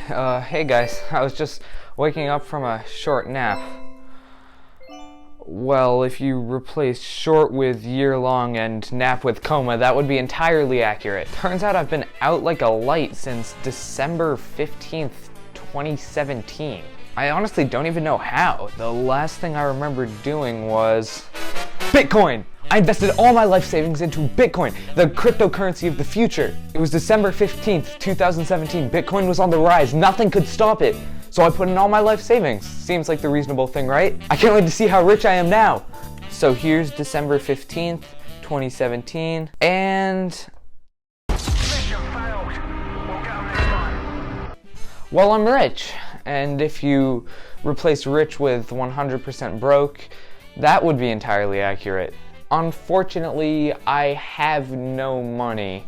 Hey guys, I was just waking up from a short nap. Well, if you replace short with year-long and nap with coma, that would be entirely accurate. Turns out I've been out like a light since December 15th, 2017. I honestly don't even know how. The last thing I remember doing was Bitcoin! I invested all my life savings into Bitcoin, the cryptocurrency of the future. It was December 15th, 2017. Bitcoin was on the rise. Nothing could stop it. So I put in all my life savings. Seems like the reasonable thing, right? I can't wait to see how rich I am now. So here's December 15th, 2017, and well, I'm rich. And if you replace rich with 100% broke, that would be entirely accurate. Unfortunately, I have no money.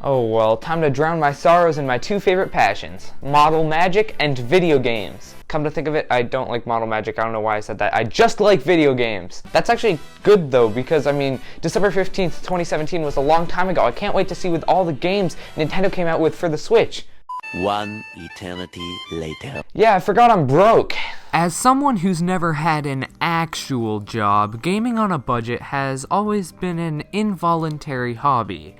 Oh well, time to drown my sorrows in my two favorite passions, model magic and video games. Come to think of it, I don't like model magic. I don't know why I said that. I just like video games. That's actually good though, because I mean, December 15th, 2017 was a long time ago. I can't wait to see with all the games Nintendo came out with for the Switch. One eternity later. Yeah, I forgot I'm broke. As someone who's never had an actual job, gaming on a budget has always been an involuntary hobby.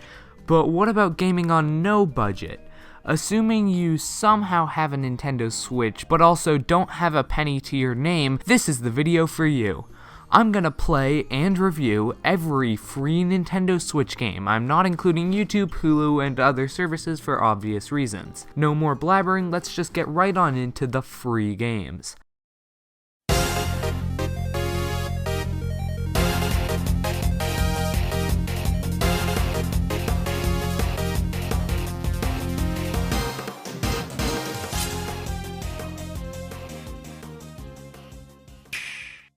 But what about gaming on no budget? Assuming you somehow have a Nintendo Switch, but also don't have a penny to your name, this is the video for you. I'm gonna play and review every free Nintendo Switch game. I'm not including YouTube, Hulu, and other services for obvious reasons. No more blabbering, let's just get right on into the free games.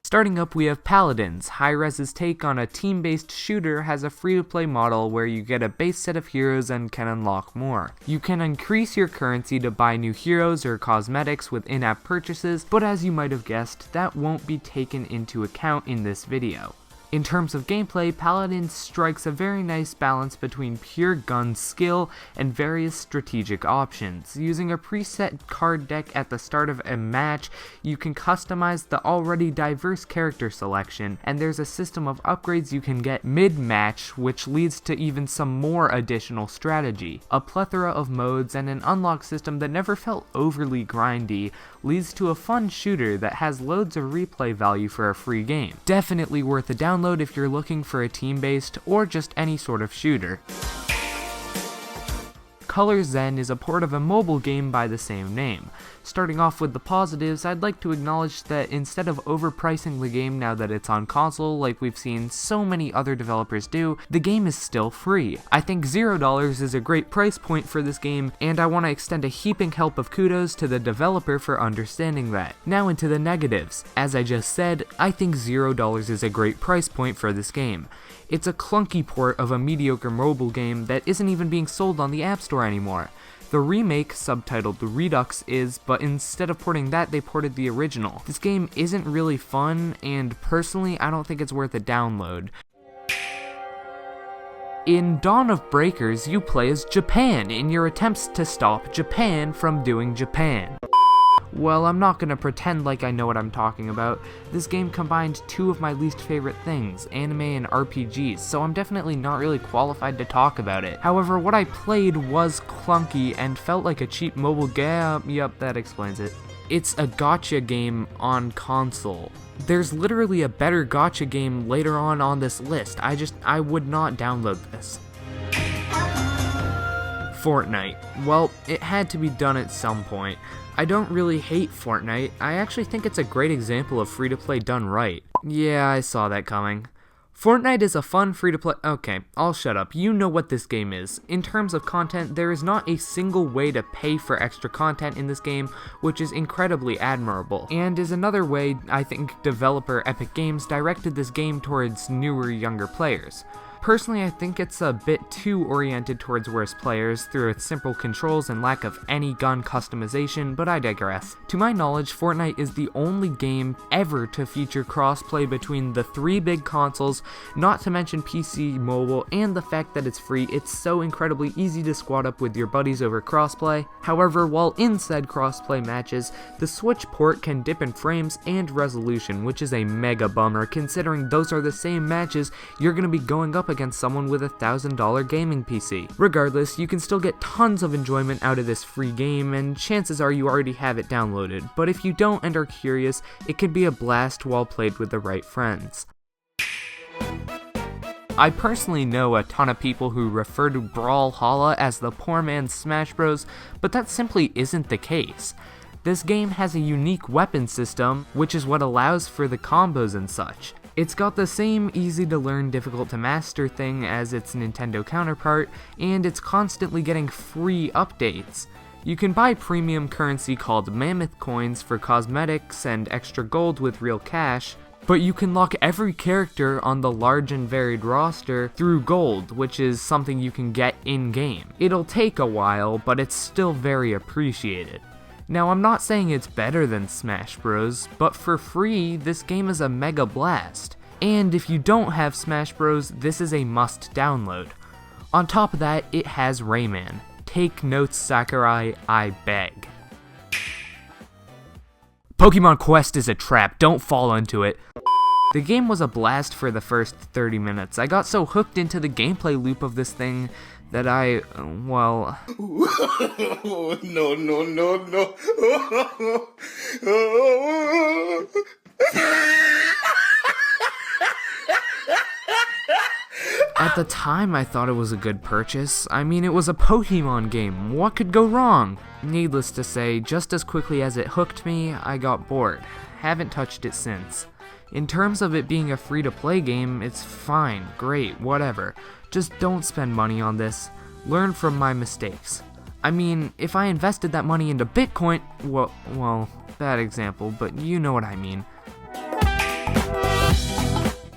Starting up, we have Paladins. Hi-Res's take on a team-based shooter has a free-to-play model where you get a base set of heroes and can unlock more. You can increase your currency to buy new heroes or cosmetics with in-app purchases, but as you might have guessed, that won't be taken into account in this video. In terms of gameplay, Paladins strikes a very nice balance between pure gun skill and various strategic options. Using a preset card deck at the start of a match, you can customize the already diverse character selection, and there's a system of upgrades you can get mid-match, which leads to even some more additional strategy. A plethora of modes and an unlock system that never felt overly grindy leads to a fun shooter that has loads of replay value for a free game. Definitely worth a download if you're looking for a team-based or just any sort of shooter. Color Zen is a port of a mobile game by the same name. Starting off with the positives, I'd like to acknowledge that instead of overpricing the game now that it's on console like we've seen so many other developers do, the game is still free. I think $0 is a great price point for this game, and I want to extend a heaping help of kudos to the developer for understanding that. Now into the negatives. As I just said, I think $0 is a great price point for this game. It's a clunky port of a mediocre mobile game that isn't even being sold on the App Store anymore. The remake, subtitled Redux, is, but instead of porting that, they ported the original. This game isn't really fun, and personally, I don't think it's worth a download. In Dawn of Breakers, you play as Japan in your attempts to stop Japan from doing Japan. Well, I'm not gonna pretend like I know what I'm talking about. This game combined two of my least favorite things, anime and RPGs, so I'm definitely not really qualified to talk about it. However, what I played was clunky and felt like a cheap mobile game. Yup, that explains it. It's a gacha game on console. There's literally a better gacha game later on this list. I would not download this. Fortnite. Well, it had to be done at some point. I don't really hate Fortnite. I actually think it's a great example of free-to-play done right. Yeah, I saw that coming. Fortnite is a fun free-to-play— okay, I'll shut up. You know what this game is. In terms of content, there is not a single way to pay for extra content in this game, which is incredibly admirable, and is another way I think developer Epic Games directed this game towards newer, younger players. Personally, I think it's a bit too oriented towards worse players through its simple controls and lack of any gun customization, but I digress. To my knowledge, Fortnite is the only game ever to feature crossplay between the 3 big consoles, not to mention PC, mobile, and the fact that it's free. It's so incredibly easy to squad up with your buddies over crossplay. However, while in said crossplay matches, the Switch port can dip in frames and resolution, which is a mega bummer considering those are the same matches you're going to be going up against someone with a $1,000 gaming PC. Regardless, you can still get tons of enjoyment out of this free game, and chances are you already have it downloaded, but if you don't and are curious, it can be a blast while played with the right friends. I personally know a ton of people who refer to Brawlhalla as the poor man's Smash Bros, but that simply isn't the case. This game has a unique weapon system, which is what allows for the combos and such. It's got the same easy to learn, difficult to master thing as its Nintendo counterpart, and it's constantly getting free updates. You can buy premium currency called Mammoth Coins for cosmetics and extra gold with real cash, but you can lock every character on the large and varied roster through gold, which is something you can get in-game. It'll take a while, but it's still very appreciated. Now, I'm not saying it's better than Smash Bros, but for free, this game is a mega blast. And if you don't have Smash Bros, this is a must download. On top of that, it has Rayman. Take notes, Sakurai, I beg. Pokemon Quest is a trap, don't fall into it. The game was a blast for the first 30 minutes. I got so hooked into the gameplay loop of this thing that well... No. At the time, I thought it was a good purchase. I mean, it was a Pokemon game. What could go wrong? Needless to say, just as quickly as it hooked me, I got bored. Haven't touched it since. In terms of it being a free-to-play game, it's fine, great, whatever. Just don't spend money on this. Learn from my mistakes. I mean, if I invested that money into Bitcoin, well, bad example, but you know what I mean.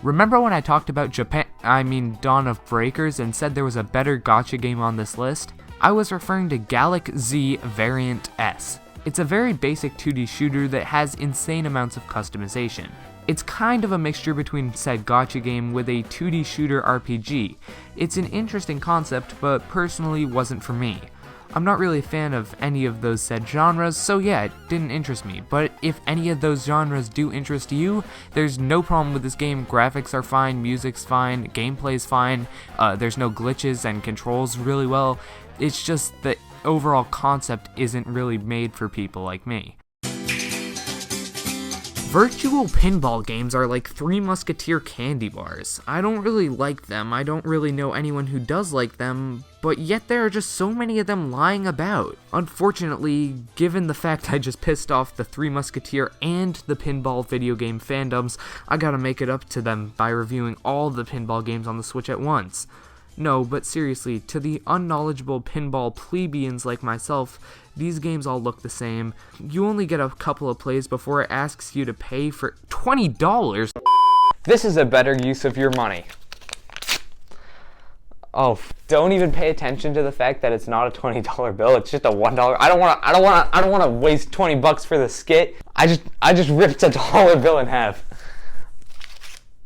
Remember when I talked about Dawn of Breakers and said there was a better gacha game on this list? I was referring to Gallic Z Variant S. It's a very basic 2D shooter that has insane amounts of customization. It's kind of a mixture between said gacha game with a 2D shooter RPG. It's an interesting concept, but personally wasn't for me. I'm not really a fan of any of those said genres, so yeah, it didn't interest me. But if any of those genres do interest you, there's no problem with this game. Graphics are fine, music's fine, gameplay's fine, there's no glitches and controls really well. It's just the overall concept isn't really made for people like me. Virtual pinball games are like Three Musketeer candy bars. I don't really like them, I don't really know anyone who does like them, but yet there are just so many of them lying about. Unfortunately, given the fact I just pissed off the Three Musketeer and the pinball video game fandoms, I gotta make it up to them by reviewing all the pinball games on the Switch at once. No, but seriously, to the unknowledgeable pinball plebeians like myself, these games all look the same. You only get a couple of plays before it asks you to pay for $20. This is a better use of your money. Oh, don't even pay attention to the fact that it's not a $20 bill. It's just a $1. I don't want to waste $20 for the skit. I just ripped a dollar bill in half.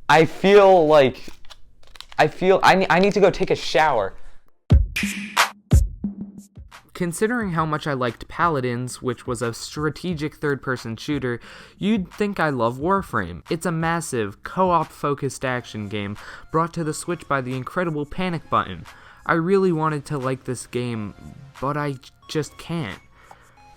I need to go take a shower. Considering how much I liked Paladins, which was a strategic third-person shooter, you'd think I love Warframe. It's a massive, co-op focused action game brought to the Switch by the incredible Panic Button. I really wanted to like this game, but I just can't.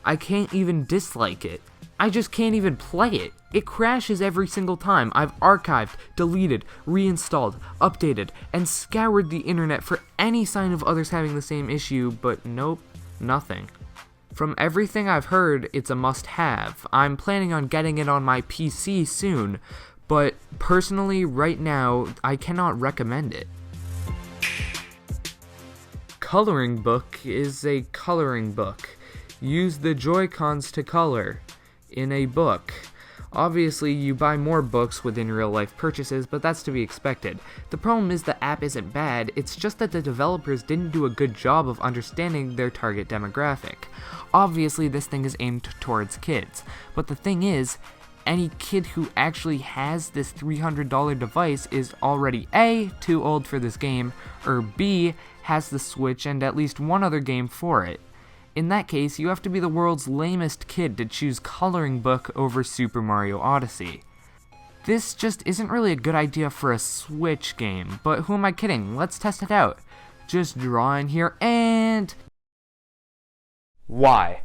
I can't even dislike it. I just can't even play it. It crashes every single time. I've archived, deleted, reinstalled, updated, and scoured the internet for any sign of others having the same issue, but nope, nothing. From everything I've heard, it's a must-have. I'm planning on getting it on my PC soon, but personally, right now, I cannot recommend it. Coloring book is a coloring book. Use the Joy-Cons to color in a book. Obviously, you buy more books within real-life purchases, but that's to be expected. The problem is the app isn't bad, it's just that the developers didn't do a good job of understanding their target demographic. Obviously, this thing is aimed towards kids, but the thing is, any kid who actually has this $300 device is already A, too old for this game, or B, has the Switch and at least one other game for it. In that case, you have to be the world's lamest kid to choose Coloring Book over Super Mario Odyssey. This just isn't really a good idea for a Switch game, but who am I kidding? Let's test it out. Just draw in here and... Why?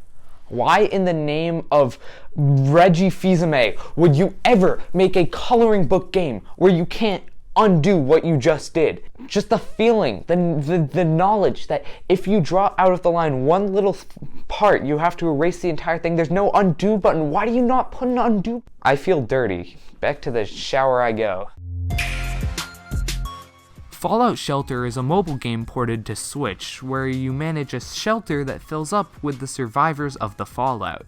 Why in the name of Reggie Fils-Aimé would you ever make a coloring book game where you can't undo what you just did? Just the feeling, the knowledge that if you draw out of the line one little part, you have to erase the entire thing. There's no undo button. Why do you not put an undo? I feel dirty. Back to the shower I go. Fallout Shelter is a mobile game ported to Switch, where you manage a shelter that fills up with the survivors of the fallout.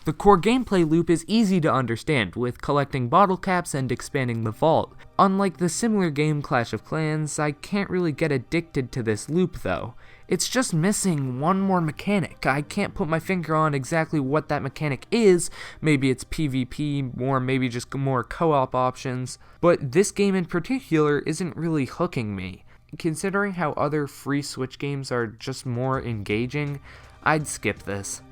The core gameplay loop is easy to understand, with collecting bottle caps and expanding the vault. Unlike the similar game Clash of Clans, I can't really get addicted to this loop though. It's just missing one more mechanic. I can't put my finger on exactly what that mechanic is. Maybe it's PvP, or maybe just more co-op options. But this game in particular isn't really hooking me. Considering how other free Switch games are just more engaging, I'd skip this.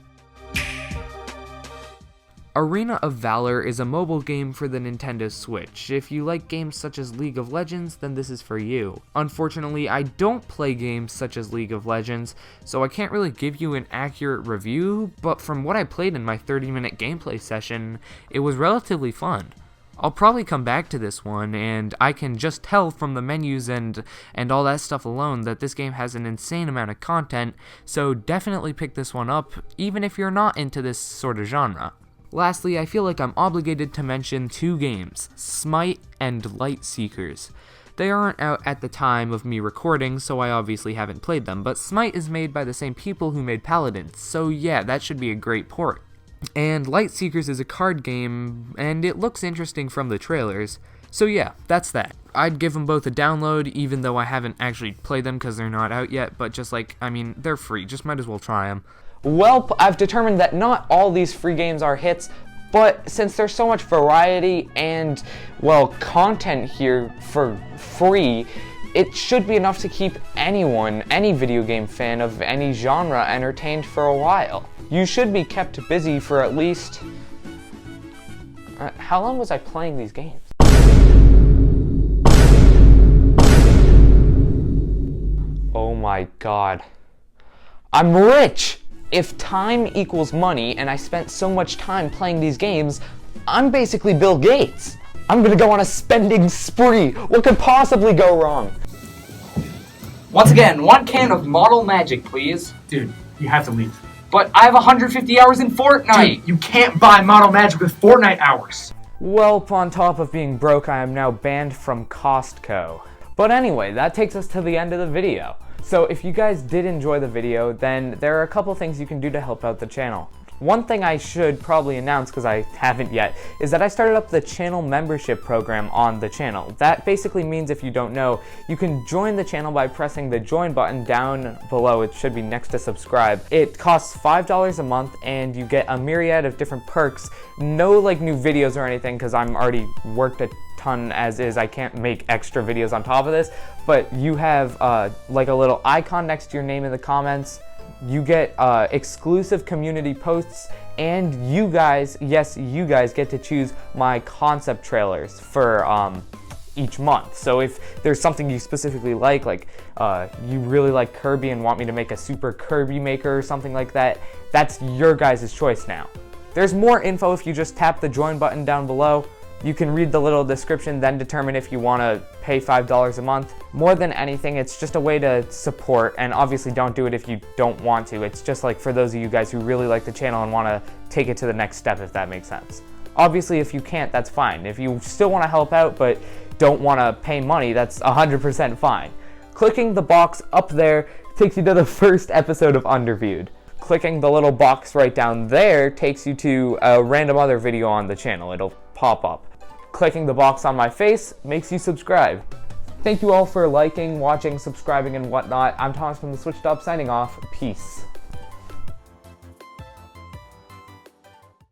Arena of Valor is a mobile game for the Nintendo Switch. If you like games such as League of Legends, then this is for you. Unfortunately, I don't play games such as League of Legends, so I can't really give you an accurate review, but from what I played in my 30-minute gameplay session, it was relatively fun. I'll probably come back to this one, and I can just tell from the menus and all that stuff alone that this game has an insane amount of content, so definitely pick this one up, even if you're not into this sort of genre. Lastly, I feel like I'm obligated to mention two games, Smite and Lightseekers. They aren't out at the time of me recording, so I obviously haven't played them, but Smite is made by the same people who made Paladins, so yeah, that should be a great port. And Lightseekers is a card game, and it looks interesting from the trailers, so yeah, that's that. I'd give them both a download, even though I haven't actually played them because they're not out yet, but just like, I mean, they're free, just might as well try them. Well, I've determined that not all these free games are hits, but since there's so much variety and, well, content here for free, it should be enough to keep anyone, any video game fan of any genre, entertained for a while. You should be kept busy for at least... how long was I playing these games? Oh my god. I'm rich! If time equals money, and I spent so much time playing these games, I'm basically Bill Gates. I'm gonna go on a spending spree. What could possibly go wrong? Once again, 1 can of Model Magic, please. Dude, you have to leave. But I have 150 hours in Fortnite! Dude, you can't buy Model Magic with Fortnite hours. Well, on top of being broke, I am now banned from Costco. But anyway, that takes us to the end of the video. So if you guys did enjoy the video, then there are a couple things you can do to help out the channel. One thing I should probably announce, because I haven't yet, is that I started up the channel membership program on the channel. That basically means, if you don't know, you can join the channel by pressing the join button down below. It should be next to subscribe. It costs $5 a month, and you get a myriad of different perks. No like new videos or anything, because I'm already worked a ton as is. I can't make extra videos on top of this, but you have like a little icon next to your name in the comments. You get exclusive community posts, and you guys, yes, you guys get to choose my concept trailers for each month. So if there's something you specifically like you really like Kirby and want me to make a Super Kirby Maker or something like that, that's your guys' choice now. There's more info if you just tap the join button down below. You can read the little description, then determine if you want to pay $5 a month. More than anything, it's just a way to support, and obviously don't do it if you don't want to. It's just like for those of you guys who really like the channel and want to take it to the next step, if that makes sense. Obviously, if you can't, that's fine. If you still want to help out but don't want to pay money, that's 100% fine. Clicking the box up there takes you to the first episode of UnderViewed. Clicking the little box right down there takes you to a random other video on the channel. It'll pop up. Clicking the box on my face makes you subscribe. Thank you all for liking, watching, subscribing, and whatnot. I'm Thomas from The Switched Up, signing off. Peace.